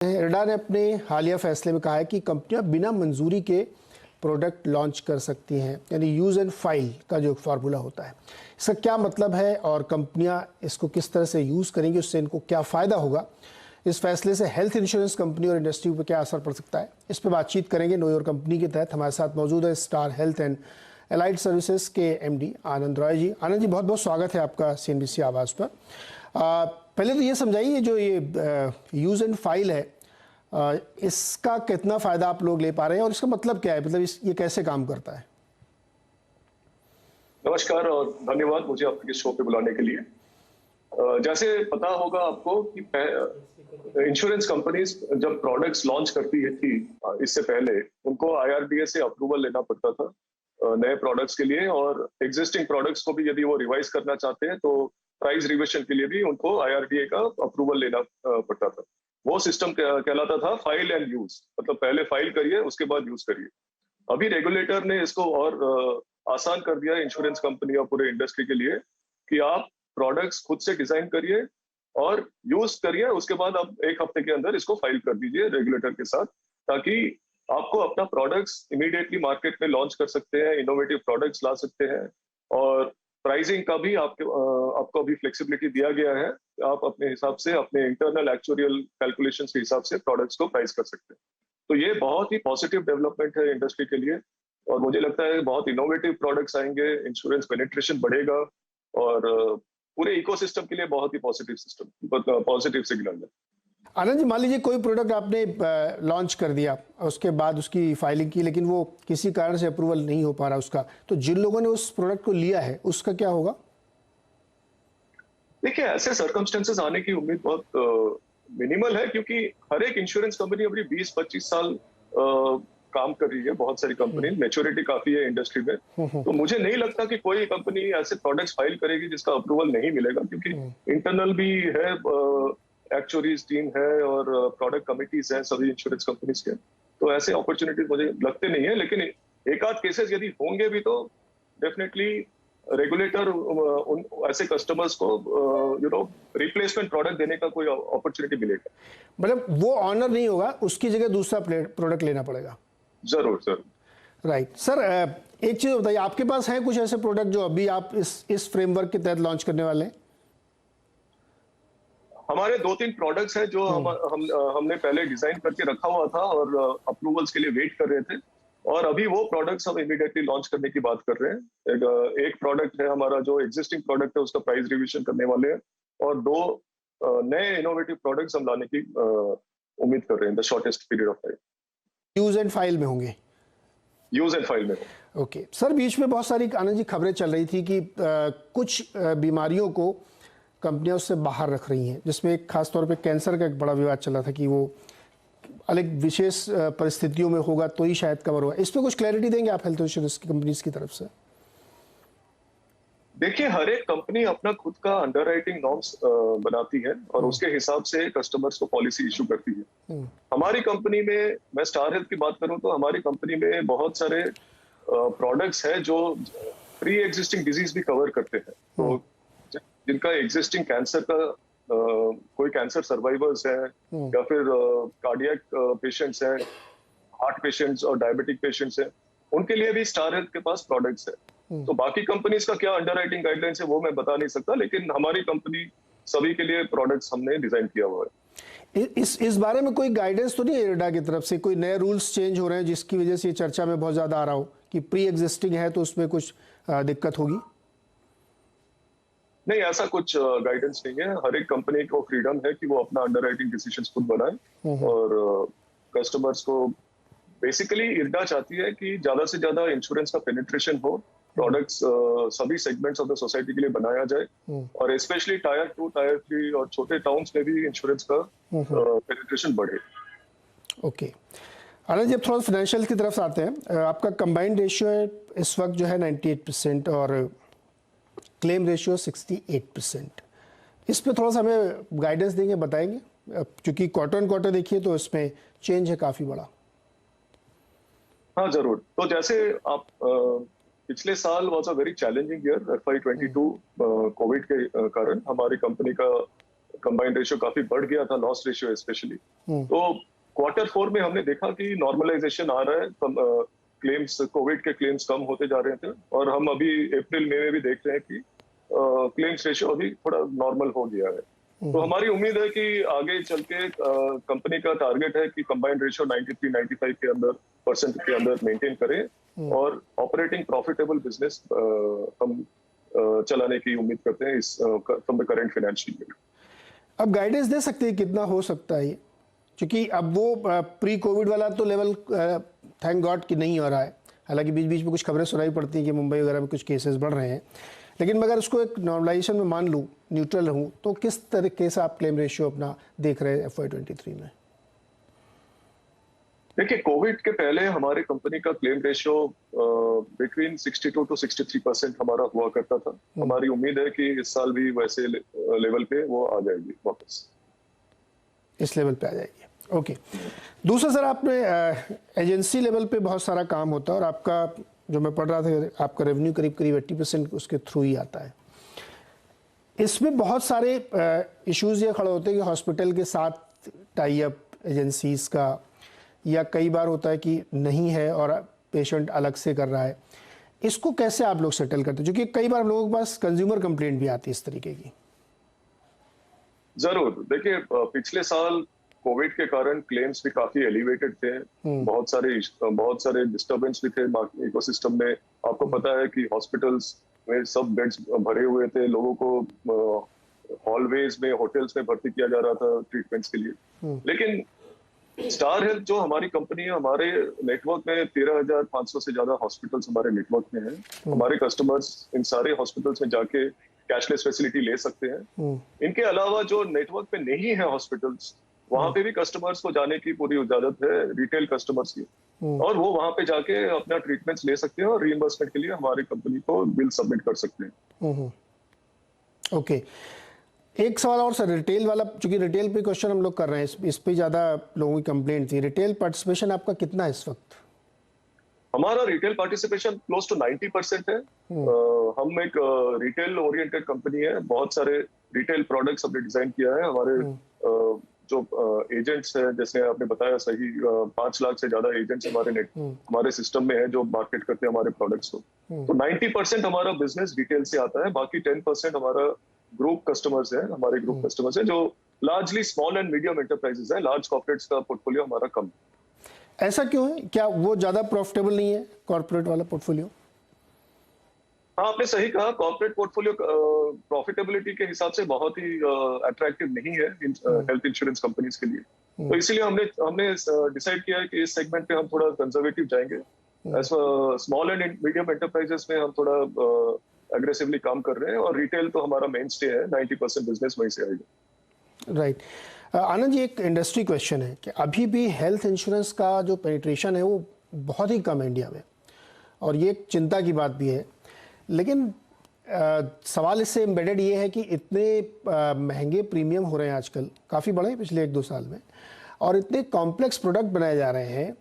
IRDA ने अपने हालिया फैसले में कहा है कि कंपनियां बिना मंजूरी के प्रोडक्ट लॉन्च कर सकती हैं, यानी यूज़ एंड फाइल का जो फार्मूला होता है। इसका क्या मतलब है और कंपनियां इसको किस तरह से यूज़ करेंगी, उससे इनको क्या फ़ायदा होगा, इस फैसले से हेल्थ इंश्योरेंस कंपनी और इंडस्ट्री पर क्या असर पड़ सकता है, इस पर बातचीत करेंगे। नो योर कंपनी के तहत हमारे साथ मौजूद है star health and allied services के MD आनंद रॉय जी। आनंद जी, बहुत बहुत स्वागत है आपका CNBC आवाज़ पर। पहले तो ये समझाइए, जो ये यूज़ एंड फाइल है, इसका कितना फ़ायदा आप लोग ले पा रहे हैं और इसका मतलब क्या है, मतलब ये कैसे काम करता है? नमस्कार और धन्यवाद मुझे आपके शो पे बुलाने के लिए। जैसे पता होगा आपको कि इंश्योरेंस कंपनीज जब प्रोडक्ट्स लॉन्च करती थी इससे पहले उनको IRDA से अप्रूवल लेना पड़ता था नए प्रोडक्ट्स के लिए, और एग्जिस्टिंग प्रोडक्ट्स को भी यदि वो रिवाइज करना चाहते हैं तो प्राइस रिविजन के लिए भी उनको IRDA का अप्रूवल लेना पड़ता था। वो सिस्टम कहलाता था फाइल एंड यूज, मतलब पहले फाइल करिए उसके बाद यूज करिए। अभी रेगुलेटर ने इसको और आसान कर दिया इंश्योरेंस कंपनी और पूरे इंडस्ट्री के लिए कि आप प्रोडक्ट्स खुद से डिजाइन करिए और यूज करिए, उसके बाद आप 1 हफ्ते के अंदर इसको फाइल कर दीजिए रेगुलेटर के साथ, ताकि आपको अपना प्रोडक्ट्स इमीडिएटली मार्केट में लॉन्च कर सकते हैं, इनोवेटिव प्रोडक्ट्स ला सकते हैं। और प्राइसिंग का भी आपको अभी फ्लेक्सिबिलिटी दिया गया है, आप अपने हिसाब से अपने इंटरनल एक्चुअरियल कैलकुलेशंस के हिसाब से प्रोडक्ट्स को प्राइस कर सकते हैं। तो ये बहुत ही पॉजिटिव डेवलपमेंट है इंडस्ट्री के लिए, और मुझे लगता है बहुत इनोवेटिव प्रोडक्ट्स आएंगे, इंश्योरेंस पेनिट्रेशन बढ़ेगा और पूरे इकोसिस्टम के लिए बहुत ही पॉजिटिव सिग्नल है। आनंद जी, मान लीजिए कोई प्रोडक्ट आपने लॉन्च कर दिया, उसके बाद उसकी फाइलिंग की, लेकिन वो किसी कारण से अप्रूवल नहीं हो पा रहा उसका, तो जिन लोगों ने उस प्रोडक्ट को लिया है उसका क्या होगा? देखिए, ऐसे सर्कमस्टेंसेस आने की उम्मीद बहुत मिनिमल है, क्योंकि हर एक इंश्योरेंस कंपनी अभी 20-25 साल काम कर रही है। बहुत सारी कंपनी, मैच्योरिटी काफी है इंडस्ट्री में, तो मुझे नहीं लगता कि कोई कंपनी ऐसे प्रोडक्ट्स फाइल करेगी जिसका अप्रूवल नहीं मिलेगा, क्योंकि इंटरनल भी है, एक्चुअरीज टीम है और प्रोडक्ट कमिटीज हैं सभी इंश्योरेंस कंपनीज के। तो ऐसे अपॉर्चुनिटीज मुझे लगते नहीं है, लेकिन एक आध केसेस यदि होंगे भी तो डेफिनेटली रेगुलेटर उन ऐसे कस्टमर्स को रिप्लेसमेंट प्रोडक्ट देने का कोई अपॉर्चुनिटी मिलेगा। मतलब वो ऑनर नहीं होगा, उसकी जगह दूसरा प्रोडक्ट लेना पड़ेगा। जरूर जरूर। राइट सर, एक चीज बताइए, आपके पास है कुछ ऐसे प्रोडक्ट जो अभी आप इस फ्रेमवर्क के तहत लॉन्च करने वाले हैं? हमारे 2-3 प्रोडक्ट्स हैं जो हमने पहले डिजाइन करके रखा हुआ था और अप्रूवल्स के लिए वेट कर रहे थे, और अभी वो प्रोडक्ट्स हम इमीडिएटली लॉन्च करने की बात कर रहे हैं। एक प्रोडक्ट है हमारा जो एग्जिस्टिंग प्रोडक्ट है, उसका प्राइस रिविजन करने वाले हैं, और 2 नए इनोवेटिव प्रोडक्ट्स हम लाने की उम्मीद कर रहे हैं the shortest period of time. Use and file में होंगे? यूज एंड फाइल में। ओके सर, बीच में बहुत सारी आनंद जी खबरें चल रही थी कि कुछ बीमारियों को कंपनियां उससे बाहर रख रही हैं, जिसमें एक खास तौर पे कैंसर का एक बड़ा विवाद चला था कि वो अलग विशेष परिस्थितियों में होगा तो ही शायद कवर होगा। इस पर कुछ क्लैरिटी देंगे आप हेल्थ इंश्योरेंस की कंपनीज की तरफ से? देखिए, हर एक कंपनी अपना खुद का अंडरराइटिंग नॉर्म्स बनाती है और उसके हिसाब से कस्टमर्स को पॉलिसी इशू करती है। हमारी कंपनी में, मैं स्टार हेल्थ की बात करूं तो हमारी कंपनी में बहुत सारे प्रोडक्ट्स हैं जो प्री एग्जिस्टिंग डिजीज भी कवर करते हैं। तो जिनका एग्जिस्टिंग कैंसर का कोई कैंसर सर्वाइवर्स हैं या फिर कार्डियक पेशेंट्स हैं, हार्ट पेशेंट्स और डायबिटिक पेशेंट्स हैं, उनके लिए भी स्टार हेल्थ के पास प्रोडक्ट्स है। तो बाकी कंपनीज का क्या अंडरराइटिंग गाइडलाइंस है वो मैं बता नहीं सकता, लेकिन हमारी कंपनी सभी के लिए प्रोडक्ट्स हमने डिजाइन किया हुआ है। इस बारे में कोई गाइडेंस तो नहीं है इरडा की तरफ से? कोई नए रूल्स चेंज हो रहे हैं जिसकी वजह से ये चर्चा में बहुत ज्यादा आ रहा हो कि प्री एग्जिस्टिंग है तो उसमें कुछ दिक्कत होगी? नहीं, ऐसा कुछ गाइडेंस नहीं है। हर एक कंपनी को फ्रीडम है कि वो अपना अंडरराइटिंग डिसीजंस खुद बनाए, और कस्टमर्स को बेसिकली इरडा चाहती है कि ज्यादा से ज्यादा इंश्योरेंस का पेनिट्रेशन हो, प्रोडक्ट्स सभी सेगमेंट्स ऑफ द सोसाइटी के लिए बनाया जाए, और स्पेशली टायर 2, टायर 3 और छोटे टाउन्स में भी इंश्योरेंस का पेनिट्रेशन बढ़े। ओके आनंद जी, अब थोड़ा फाइनेंशियल की तरफ आते हैं। आपका कंबाइंड रेशियो है इस वक्त जो है 98% और क्लेम रेशियो 68%। इस पे थोड़ा सा हमें गाइडेंस देंगे, बताएंगे, क्योंकि क्वार्टर देखिए तो इसमें चेंज है काफी बड़ा। हाँ जरूर। तो जैसे आप पिछले साल was a very challenging year, FY22 Covid के कारण हमारी कंपनी का कंबाइंड रेशियो काफी बढ़ गया था, लॉस रेशियो स्पेशली। तो Q4 में हमने देखा कि नॉर्मलाइजेशन आ रहा है, क्लेम्स, कोविड के क्लेम्स कम होते जा रहे थे, और हम अभी अप्रैल मई में भी देख रहे हैं कि क्लेम्स रेशियो अभी थोड़ा नॉर्मल हो गया है। तो हमारी उम्मीद है कि आगे चल के कंपनी का टारगेट है कि कंबाइंड रेशियो 93-95 के अंदर परसेंट के अंदर मेंटेन करें, और ऑपरेटिंग प्रॉफिटेबल बिजनेस हम चलाने की उम्मीद करते हैं इस from the current financial year. अब गाइडेंस दे सकते हैं कितना हो सकता है ये, क्योंकि अब वो प्री कोविड वाला तो लेवल थैंक गॉड कि नहीं हो रहा है। हालांकि बीच बीच में कुछ खबरें सुनाई पड़ती हैं कि मुंबई वगैरह में कुछ केसेस बढ़ रहे हैं, लेकिन मैं अगर उसको एक नॉर्मलाइजेशन में मान लूँ, न्यूट्रल रहूँ, तो किस तरीके से आप क्लेम रेशियो अपना देख रहे हैं FY23 में? देखिए, कोविड के पहले हमारे कंपनी का क्लेम रेशियो बिटवीन 62 to 63% हमारा हुआ करता था। हमारी उम्मीद है कि इस साल भी वैसे लेवल पे वो आ जाएगी वापस, इस लेवल पे आ जाएगी। ओके। दूसरा सर, आपने एजेंसी लेवल पे बहुत सारा काम होता है, और आपका जो मैं पढ़ रहा था, आपका रेवेन्यू करीब 80% उसके थ्रू ही आता है। इसमें बहुत सारे इश्यूज ये खड़े होते हैं कि हॉस्पिटल के साथ टाई अप एजेंसीज का, या कई बार होता है कि नहीं है और पेशेंट अलग से कर रहा है। इसको कैसे आप लोग सेटल करते हैं, क्योंकि कई बार लोगों के पास कंज्यूमर कंप्लेंट भी आती है इस तरीके की? जरूर। देखिए, पिछले साल कोविड के कारण क्लेम्स भी काफी एलिवेटेड थे, बहुत सारे डिस्टर्बेंस भी थे इकोसिस्टम में। आपको पता है कि हॉस्पिटल्स में सब बेड्स भरे हुए थे, लोगों को हॉलवेज में, होटल्स में भर्ती किया जा रहा था ट्रीटमेंट्स के लिए। लेकिन स्टार हेल्थ जो हमारी कंपनी है, हमारे नेटवर्क में 13,500 से ज्यादा हॉस्पिटल्स हमारे नेटवर्क में हैं। हमारे कस्टमर्स इन सारे हॉस्पिटल्स में जाके कैशलेस फैसिलिटी ले सकते हैं। इनके अलावा जो नेटवर्क पे नहीं है हॉस्पिटल्स, वहां पे भी कस्टमर्स को जाने की पूरी इजाजत है, रिटेल कस्टमर्स की, और वो वहां पे जाके अपना ट्रीटमेंट्स ले सकते हैं और रीइंबर्समेंट के लिए हमारी कंपनी को बिल सबमिट कर सकते हैं। ओके। एक सवाल और सर, रिटेल वाला, चूंकि रिटेल पे क्वेश्चन हम लोग कर रहे हैं, इस पे ज्यादा लोगों की कंप्लेंट थी। रिटेल पार्टिसिपेशन आपका कितना है इस वक्त? हमारा रिटेल पार्टिसिपेशन क्लोज टू 90% है। हम एक रिटेल ओरिएंटेड कंपनी है, बहुत सारे रिटेल प्रोडक्ट्स हमने डिजाइन किया है। हमारे जो एजेंट्स हैं, जैसे आपने बताया सही, 5 लाख से ज्यादा एजेंट्स हमारे सिस्टम में है जो मार्केट करते हैं हमारे प्रोडक्ट्स को। तो 90% हमारा बिजनेस रिटेल से आता है, बाकी 10% हमारा ग्रुप कस्टमर्स है, हमारे ग्रुप कस्टमर्स है जो largely small and medium enterprises है। लार्ज कॉर्पोरेट्स का पोर्टफोलियो हमारा कम है। ऐसा क्यों है? क्या वो ज्यादा प्रॉफिटेबल नहीं है कॉर्पोरेट वाला पोर्टफोलियो? हाँ, आपने सही कहा, कॉर्पोरेट पोर्टफोलियो प्रॉफिटेबिलिटी के हिसाब से बहुत ही अट्रैक्टिव नहीं है हेल्थ इंश्योरेंस कंपनीज के लिए। तो इसीलिए हमने डिसाइड किया है कि इस सेगमेंट पे हम थोड़ा कंजर्वेटिव जाएंगे। स्मॉल एंड मीडियम एंटरप्राइजेस में हम थोड़ा एग्रेसिवली काम कर रहे हैं, और रिटेल तो हमारा मेन स्टे है, 90% बिजनेस वहीं से आएगा। राइट। आनंद जी, एक इंडस्ट्री क्वेश्चन है कि अभी भी हेल्थ इंश्योरेंस का जो पेनिट्रेशन है वो बहुत ही कम है इंडिया में, और ये एक चिंता की बात भी है। लेकिन सवाल इससे एम्बेडेड ये है कि इतने महंगे प्रीमियम हो रहे हैं आजकल, काफ़ी बढ़े पिछले 1-2 साल में, और इतने कॉम्प्लेक्स प्रोडक्ट बनाए जा रहे हैं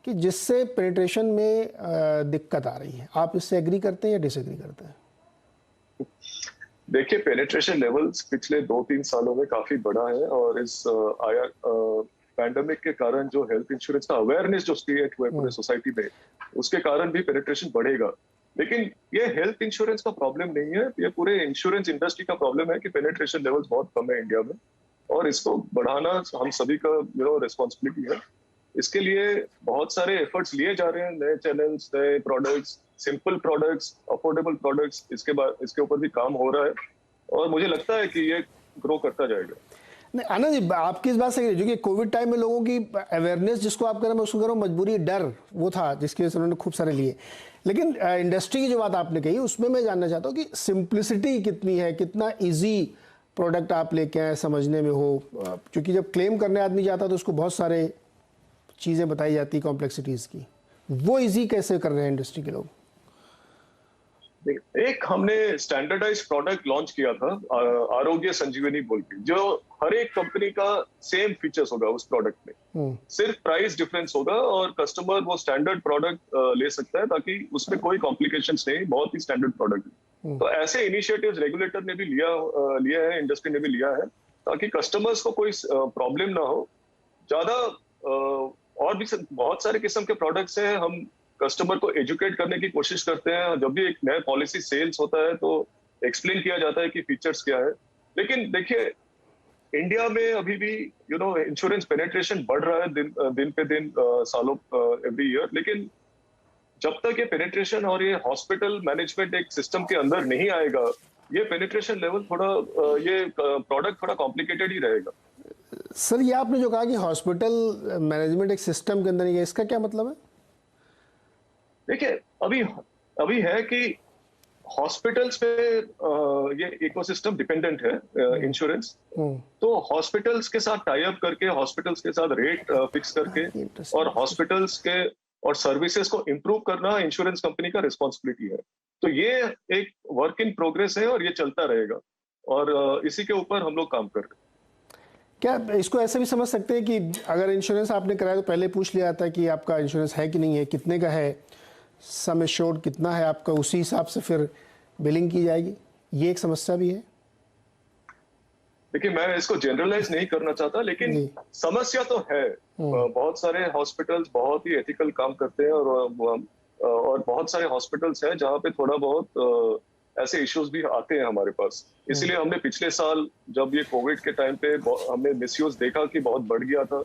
कि जिससे पेनिट्रेशन में दिक्कत आ रही है। आप इससे एग्री करते हैं या डिसएग्री करते हैं? देखिए, पेनिट्रेशन लेवल्स पिछले 2-3 सालों में काफी बढ़ा है, और इस पैंडेमिक के कारण जो हेल्थ इंश्योरेंस का अवेयरनेस जो क्रिएट हुआ है पूरे सोसाइटी में, उसके कारण भी पेनिट्रेशन बढ़ेगा। लेकिन ये हेल्थ इंश्योरेंस का प्रॉब्लम नहीं है, ये पूरे इंश्योरेंस इंडस्ट्री का प्रॉब्लम है कि पेनिट्रेशन लेवल्स बहुत कम है इंडिया में, और इसको बढ़ाना हम सभी का रिस्पॉन्सिबिलिटी है। इसके लिए बहुत सारे एफर्ट्स लिए जा रहे हैं, नए चैनल्स, नए products, simple products, affordable products, इसके ऊपर भी काम हो रहा है, और मुझे लगता है कि ये ग्रो करता जाएगा। नहीं आनंद जी, आपकी इस बात सही है, जो कि कोविड टाइम में लोगों की अवेयरनेस, जिसको आप कह रहे हैं, उसको कह रहा हूँ मजबूरी, डर वो था जिसकी वजह से उन्होंने खूब सारे लिए। लेकिन इंडस्ट्री की जो बात आपने कही, उसमें मैं जानना चाहता हूँ कि सिंप्लिसिटी कितनी है, कितना ईजी प्रोडक्ट आप लेके आए, समझने में हो, क्योंकि जब क्लेम करने आदमी जाता है तो उसको बहुत सारे चीज़ें बताई जाती है कॉम्प्लेक्सिटीज़ की, वो ईजी कैसे कर रहे हैं इंडस्ट्री के लोग? एक हमने स्टैंडर्डाइज्ड प्रोडक्ट लॉन्च किया था, आरोग्य संजीवनी बोल के, जो हर एक कंपनी का सेम फीचर्स होगा उस प्रोडक्ट में, सिर्फ प्राइस डिफरेंस होगा, और कस्टमर वो स्टैंडर्ड प्रोडक्ट ले सकता है, ताकि उसमें कोई कॉम्प्लिकेशंस नहीं, बहुत ही स्टैंडर्ड प्रोडक्ट है। तो ऐसे इनिशिएटिव्स रेगुलेटर ने भी लिया है, इंडस्ट्री ने भी लिया है, ताकि कस्टमर्स को कोई प्रॉब्लम ना हो। ज्यादा और भी बहुत सारे किस्म के प्रोडक्ट्स हैं, हम कस्टमर को एजुकेट करने की कोशिश करते हैं। जब भी एक नया पॉलिसी सेल्स होता है तो एक्सप्लेन किया जाता है कि फीचर्स क्या है। लेकिन देखिए, इंडिया में अभी भी इंश्योरेंस पेनिट्रेशन बढ़ रहा है दिन पे दिन, सालों एवरी ईयर। लेकिन जब तक ये पेनिट्रेशन और ये हॉस्पिटल मैनेजमेंट एक सिस्टम के अंदर नहीं आएगा, ये पेनिट्रेशन लेवल थोड़ा ये प्रोडक्ट थोड़ा कॉम्प्लिकेटेड ही रहेगा। सर, ये आपने जो कहा कि हॉस्पिटल मैनेजमेंट एक सिस्टम के अंदर नहीं है, इसका क्या मतलब है? देखिए, अभी है कि हॉस्पिटल्स पे ये इकोसिस्टम डिपेंडेंट है इंश्योरेंस। तो हॉस्पिटल्स के साथ टाई अप करके, हॉस्पिटल्स के साथ रेट फिक्स करके और हॉस्पिटल्स के और सर्विसेज को इम्प्रूव करना इंश्योरेंस कंपनी का रिस्पॉन्सिबिलिटी है। तो ये एक वर्क इन प्रोग्रेस है और ये चलता रहेगा, और इसी के ऊपर हम लोग काम कर रहे हैं। क्या इसको ऐसे भी समझ सकते हैं कि अगर इंश्योरेंस आपने कराया तो पहले पूछ लिया जाता है कि आपका इंश्योरेंस है कि नहीं है, कितने का है, सम एश्योर्ड कितना है आपका, उसी हिसाब से फिर बिलिंग की जाएगी? ये एक समस्या भी है। देखिए, मैं इसको जनरलाइज नहीं करना चाहता, लेकिन समस्या तो है। बहुत सारे हॉस्पिटल्स बहुत ही एथिकल काम करते हैं, और बहुत सारे हॉस्पिटल्स हैं जहाँ पे थोड़ा बहुत ऐसे इश्यूज भी आते हैं हमारे पास। इसीलिए हमने पिछले साल जब ये कोविड के टाइम पे हमने मिसयूज देखा कि बहुत बढ़ गया था,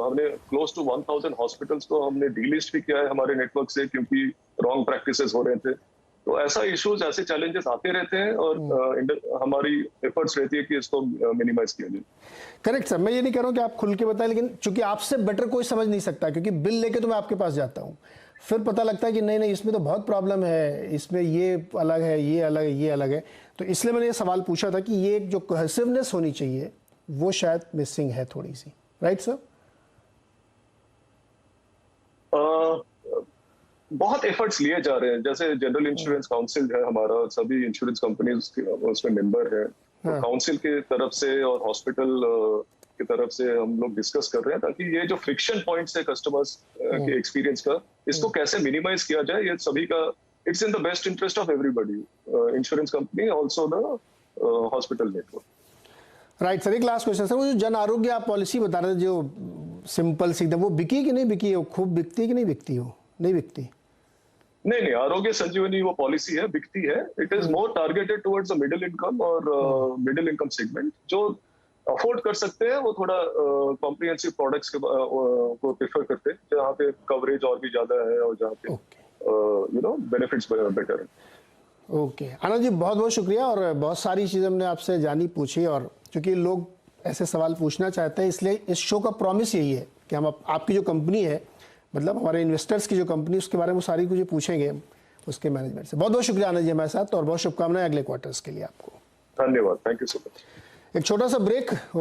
हमने क्लोज टू 1000 हॉस्पिटल्स को हमने डीलिस्ट भी किया है हमारे नेटवर्क से, क्योंकि रॉन्ग प्रैक्टिसेस हो रहे थे। तो ऐसा इश्यूज, ऐसे चैलेंजेस आते रहते हैं, और हमारी एफर्ट्स रहती है कि इसको मिनिमाइज किया जाए। करेक्ट सर, मैं ये नहीं कह रहा हूँ कि आप खुल के बताएं, लेकिन चूंकि आपसे बेटर कोई समझ नहीं सकता, क्योंकि बिल लेके तो मैं आपके पास जाता हूँ, फिर पता लगता है कि नहीं इसमें तो बहुत प्रॉब्लम है, इसमें ये अलग है, ये अलग है, ये अलग है। तो इसलिए मैंने ये सवाल पूछा था कि ये जो कोहेसिवनेस होनी चाहिए वो शायद मिसिंग है थोड़ी सी। Right sir? बहुत एफर्ट्स लिए जा रहे हैं। जैसे जनरल इंश्योरेंस काउंसिल है हमारा, सभी इंश्योरेंस कंपनीज उसमें मेंबर है। तो काउंसिल की तरफ से और हॉस्पिटल की तरफ से हम लोग डिस्कस कर रहे हैं, ताकि ये जो फ्रिक्शन पॉइंट्स है कस्टमर्स के एक्सपीरियंस का, इसको कैसे मिनिमाइज किया जाए। ये सभी का, it's in the best interest of everybody, insurance company, also the hospital network. Right sir, एक लास्ट क्वेश्चन सर, वो जो जन आरोग्य आप पॉलिसी बता रहे थे, जो सिंपल सी एकदम, वो बिकी कि नहीं बिकी? खूब बिकती है कि नहीं बिकती? हो नहीं बिकती? नहीं, आरोग्य संजीवनी वो पॉलिसी है, बिकती है। It is more targeted towards the middle income और मिडिल इनकम सेगमेंट। जो अफोर्ड कर सकते हैं वो थोड़ा कॉम्प्रिहेंसिव प्रोडक्ट्स को प्रेफर करते हैं, जहाँ पे कवरेज और भी ज्यादा है और जहाँ पे बेनिफिट्स बेटर है। ओके आनंद जी, बहुत बहुत शुक्रिया, और बहुत सारी चीज़ें हमने आपसे जानी पूछी, और चूंकि लोग ऐसे सवाल पूछना चाहते हैं, इसलिए इस शो का प्रॉमिस यही है कि हम आपकी जो कंपनी है, मतलब हमारे इन्वेस्टर्स की जो कंपनी, उसके बारे में सारी कुछ पूछेंगे उसके मैनेजमेंट से। बहुत बहुत शुक्रिया आनंद जी हमारे साथ, और बहुत शुभकामनाएं अगले क्वार्टर्स के लिए आपको। धन्यवाद, थैंक यू सो मच। एक छोटा सा ब्रेक।